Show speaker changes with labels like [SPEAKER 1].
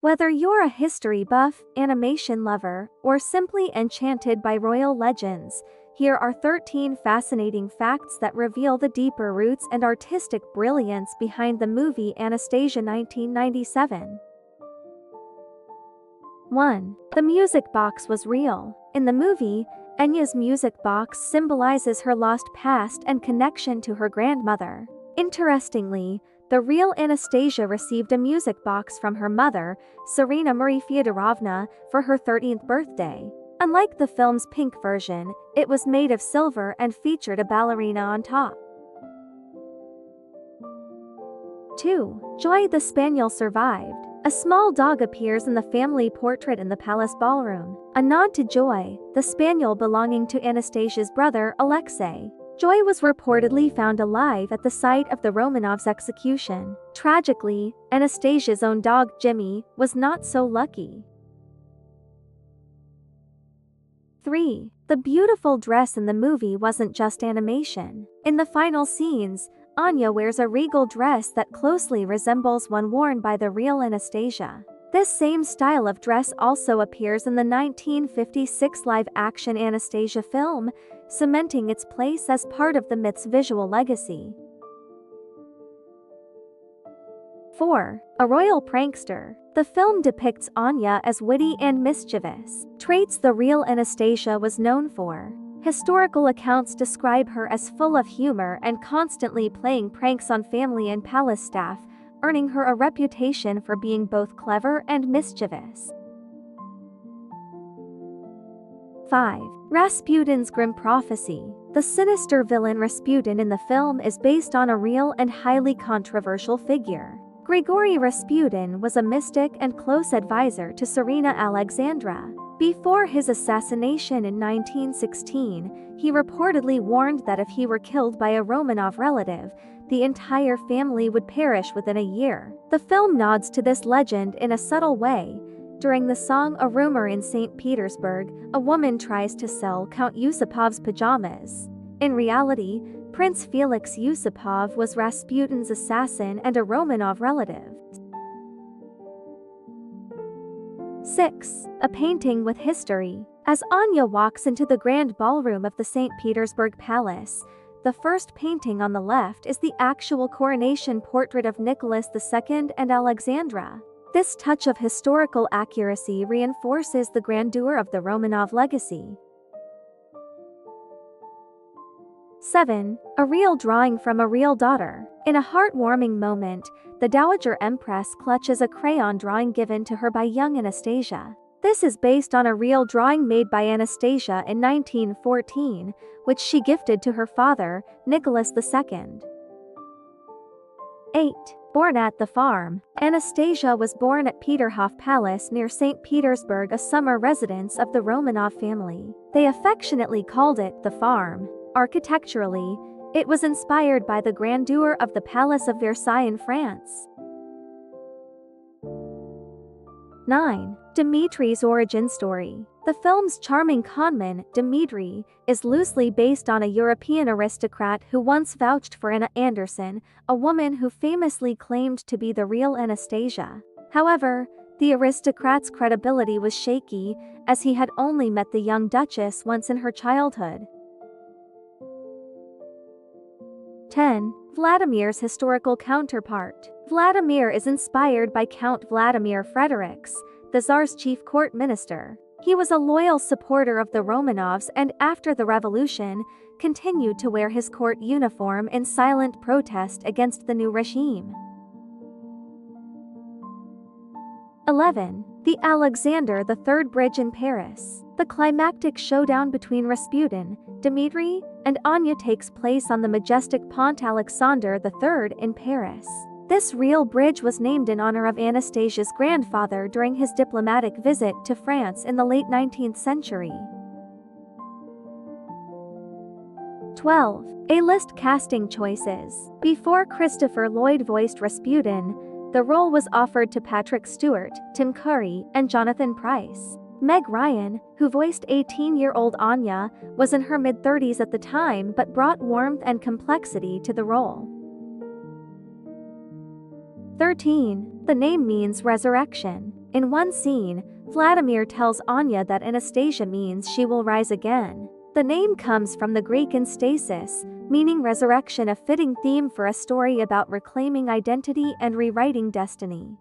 [SPEAKER 1] Whether you're a history buff, animation lover, or simply enchanted by royal legends, here are 13 fascinating facts that reveal the deeper roots and artistic brilliance behind the movie Anastasia 1997. 1. The music box was real. In the movie, Anya's music box symbolizes her lost past and connection to her grandmother. Interestingly, the real Anastasia received a music box from her mother, Serena Marie Fyodorovna, for her 13th birthday. Unlike the film's pink version, it was made of silver and featured a ballerina on top. 2. Joy the Spaniel survived. A small dog appears in the family portrait in the palace ballroom, a nod to Joy, the spaniel belonging to Anastasia's brother, Alexei. Joy was reportedly found alive at the site of the Romanovs' execution. Tragically, Anastasia's own dog, Jimmy, was not so lucky. 3. The beautiful dress in the movie wasn't just animation. In the final scenes, Anya wears a regal dress that closely resembles one worn by the real Anastasia. This same style of dress also appears in the 1956 live-action Anastasia film, cementing its place as part of the myth's visual legacy. 4. A royal prankster. The film depicts Anya as witty and mischievous, traits the real Anastasia was known for. Historical accounts describe her as full of humor and constantly playing pranks on family and palace staff, earning her a reputation for being both clever and mischievous. 5. Rasputin's grim prophecy. The sinister villain Rasputin in the film is based on a real and highly controversial figure. Grigory Rasputin was a mystic and close advisor to Tsarina Alexandra. Before his assassination in 1916, he reportedly warned that if he were killed by a Romanov relative, the entire family would perish within a year. The film nods to this legend in a subtle way. During the song A Rumor in St. Petersburg, a woman tries to sell Count Yusupov's pajamas. In reality, Prince Felix Yusupov was Rasputin's assassin and a Romanov relative. 6. A painting with history. As Anya walks into the grand ballroom of the St. Petersburg Palace, the first painting on the left is the actual coronation portrait of Nicholas II and Alexandra. This touch of historical accuracy reinforces the grandeur of the Romanov legacy. 7. A real drawing from a real daughter. In a heartwarming moment, the Dowager Empress clutches a crayon drawing given to her by young Anastasia. This is based on a real drawing made by Anastasia in 1914, which she gifted to her father, Nicholas II. 8. Born at the farm. Anastasia was born at Peterhof Palace near St. Petersburg, a summer residence of the Romanov family. They affectionately called it the farm. Architecturally, it was inspired by the grandeur of the Palace of Versailles in France. 9. Dimitri's origin story. The film's charming conman, Dimitri, is loosely based on a European aristocrat who once vouched for Anna Anderson, a woman who famously claimed to be the real Anastasia. However, the aristocrat's credibility was shaky, as he had only met the young duchess once in her childhood. 10. Vladimir's historical counterpart. Vladimir is inspired by Count Vladimir Frederiks, the Tsar's chief court minister. He was a loyal supporter of the Romanovs and, after the revolution, continued to wear his court uniform in silent protest against the new regime. 11. The Alexander III Bridge in Paris. The climactic showdown between Rasputin, Dimitri, and Anya takes place on the majestic Pont Alexander III in Paris. This real bridge was named in honor of Anastasia's grandfather during his diplomatic visit to France in the late 19th century. 12. A-list casting choices. Before Christopher Lloyd voiced Rasputin, the role was offered to Patrick Stewart, Tim Curry, and Jonathan Pryce. Meg Ryan, who voiced 18-year-old Anya, was in her mid-30s at the time but brought warmth and complexity to the role. 13. The name means resurrection. In one scene, Vladimir tells Anya that Anastasia means she will rise again. The name comes from the Greek instasis, meaning resurrection, a fitting theme for a story about reclaiming identity and rewriting destiny.